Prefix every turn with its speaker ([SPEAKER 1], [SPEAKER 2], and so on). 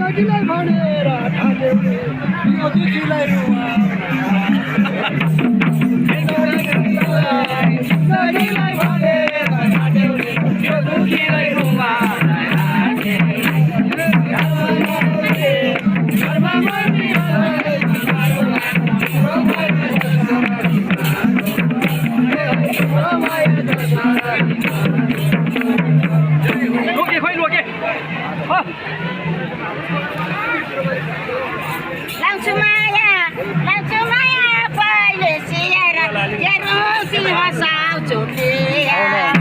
[SPEAKER 1] नागिलाय भाडे राधा देवळे योगीलाय रुवा नागिलाय भाडे राधा देवळे योगीलाय रुवा
[SPEAKER 2] langsung maya, payah siaran, ya rugi hasau cuci.